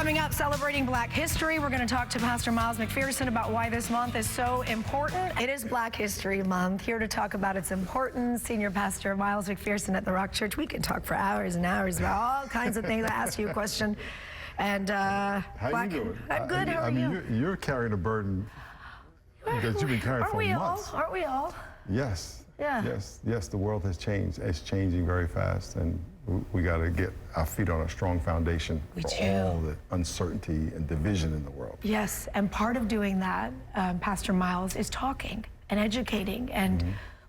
Coming up, celebrating Black History, we're going to talk to Pastor Miles McPherson about why this month is so important. It is Black History Month. Here to talk about its importance, Senior Pastor Miles McPherson at the Rock Church. We can talk for hours and hours about all kinds of things. I ask you a question. And how you doing? I'm good. How are you? You're carrying a burden that you've been carrying for months. Aren't we all? Yes. Yeah. Yes. The world has changed. It's changing very fast, and we got to get our feet on a strong foundation for all the uncertainty and division in the world. Yes, and part of doing that, Pastor Miles, is talking and educating and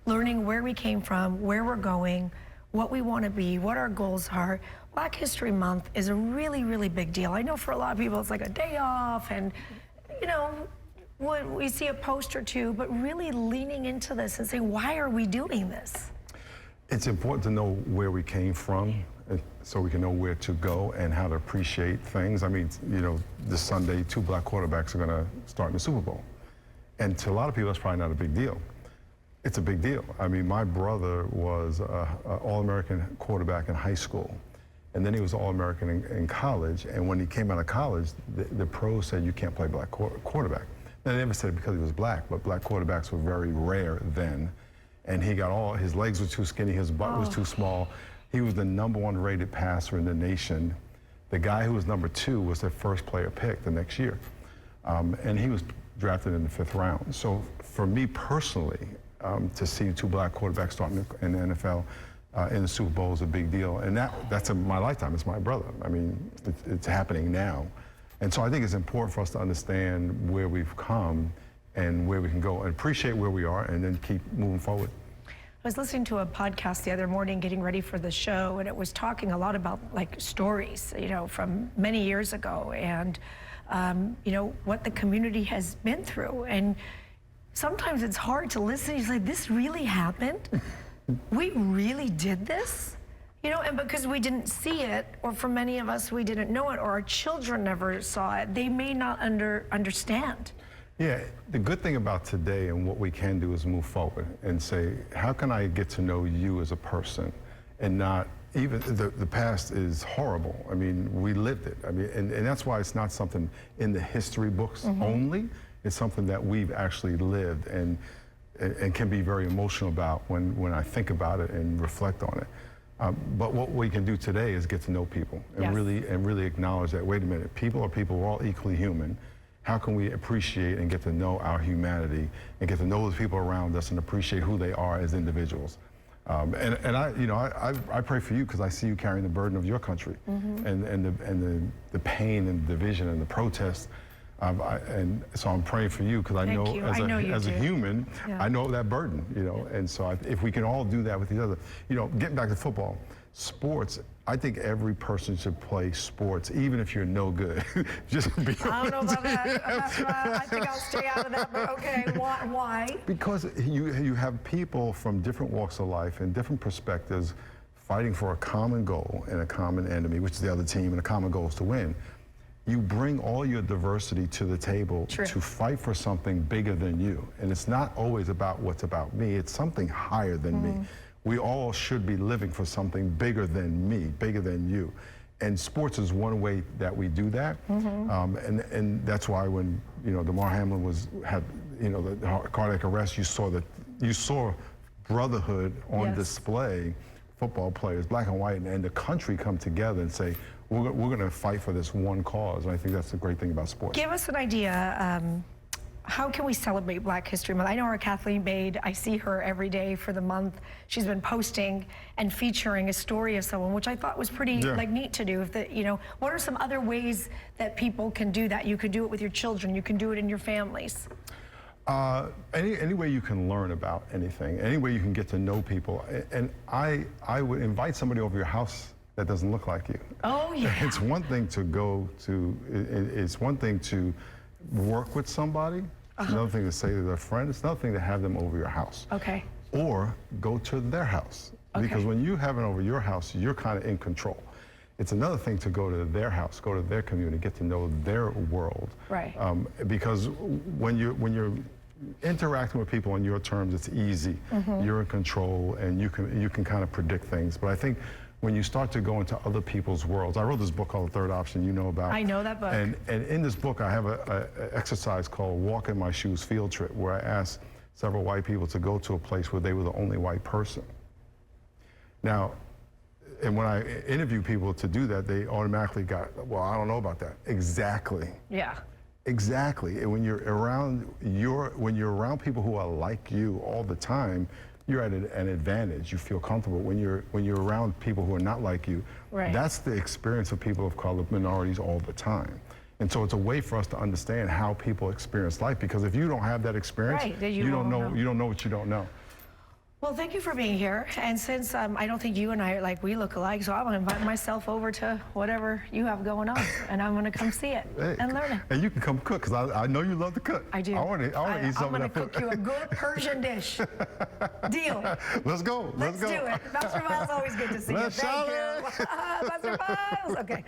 learning where we came from, where we're going, what we want to be, what our goals are. Black History Month is a really, really big deal. I know for a lot of people it's like a day off, and we see a post or two, but really leaning into this and saying, why are we doing this? It's important to know where we came from so we can know where to go and how to appreciate things. I mean, this Sunday, 2 black quarterbacks are going to start in the Super Bowl. And to a lot of people, that's probably not a big deal. It's a big deal. I mean, my brother was an All-American quarterback in high school, and then he was All-American in college. And when he came out of college, the pros said, you can't play black quarterback. They never said it because he was black, but black quarterbacks were very rare then. And he got his legs were too skinny, his butt was too small. He was the #1 rated passer in the nation. The guy who was #2 was their first player picked the next year. And he was drafted in the 5th round. So for me personally, to see 2 black quarterbacks starting in the NFL in the Super Bowl is a big deal. And that's in my lifetime. It's my brother. I mean, it's happening now. And so I think it's important for us to understand where we've come and where we can go and appreciate where we are and then keep moving forward. I was listening to a podcast the other morning getting ready for the show, and it was talking a lot about like stories, from many years ago and, what the community has been through. And sometimes it's hard to listen. He's like, this really happened? We really did this? And because we didn't see it, or for many of us, we didn't know it, or our children never saw it, they may not understand. Yeah, the good thing about today and what we can do is move forward and say, how can I get to know you as a person and not even, the past is horrible. I mean, we lived it. I mean, and that's why it's not something in the history books only. It's something that we've actually lived and can be very emotional about when I think about it and reflect on it. But what we can do today is get to know people and really acknowledge that, wait a minute, people are people, we're all equally human. How can we appreciate and get to know our humanity and get to know the people around us and appreciate who they are as individuals? And I pray for you because I see you carrying the burden of your country and the pain and the division and the protests. And so I'm praying for you because I know as a human, I know that burden, and so if we can all do that with each other, getting back to football, sports, I think every person should play sports, even if you're no good. Just be I don't know about that. I think I'll stay out of that, but okay, why? Because you have people from different walks of life and different perspectives fighting for a common goal and a common enemy, which is the other team, and the common goal is to win. You bring all your diversity to the table to fight for something bigger than you. And it's not always about what's about me, it's something higher than me. We all should be living for something bigger than me, bigger than you. And sports is one way that we do that. And that's why when, Damar Hamlin had the cardiac arrest, you saw brotherhood on display, football players, black and white, and the country come together and say, we're going to fight for this one cause. And I think that's the great thing about sports. Give us an idea. How can we celebrate Black History Month? I know our Kathleen Bade, I see her every day for the month. She's been posting and featuring a story of someone, which I thought was pretty neat to do. What are some other ways that people can do that? You can do it with your children. You can do it in your families. Any way you can learn about anything, any way you can get to know people. And I would invite somebody over your house that doesn't look like you. Oh, yeah. It's one thing to go to, it's one thing to work with somebody. It's another thing to say to their friend. It's another thing to have them over your house. Okay. Or go to their house. Because when you have it over your house, you're kind of in control. It's another thing to go to their house, go to their community, get to know their world. Right. Because when you're interacting with people on your terms, it's easy. You're in control and you can kind of predict things. But I think when you start to go into other people's worlds. I wrote this book called The Third Option, you know about. I know that book. And in this book, I have an exercise called Walk in My Shoes Field Trip, where I asked several white people to go to a place where they were the only white person. Now, and when I interview people to do that, they automatically got, well, I don't know about that. Exactly. Yeah. Exactly. And when you're around people who are like you all the time, you're at an advantage. You feel comfortable. When you're around people who are not like you, right. That's the experience of people of color, minorities all the time. And so it's a way for us to understand how people experience life, because if you don't have that experience, right, then you don't know what you don't know. Well, thank you for being here. And since I don't think you and I, we look alike, so I'm going to invite myself over to whatever you have going on, and I'm going to come see it and learn it. And you can come cook, because I know you love to cook. I do. I want to eat some of that food. I'm going to cook you a good Persian dish. Deal. Let's go. Let's do it. Pastor Miles, always good to see you. Thank you. Pastor Miles. Okay.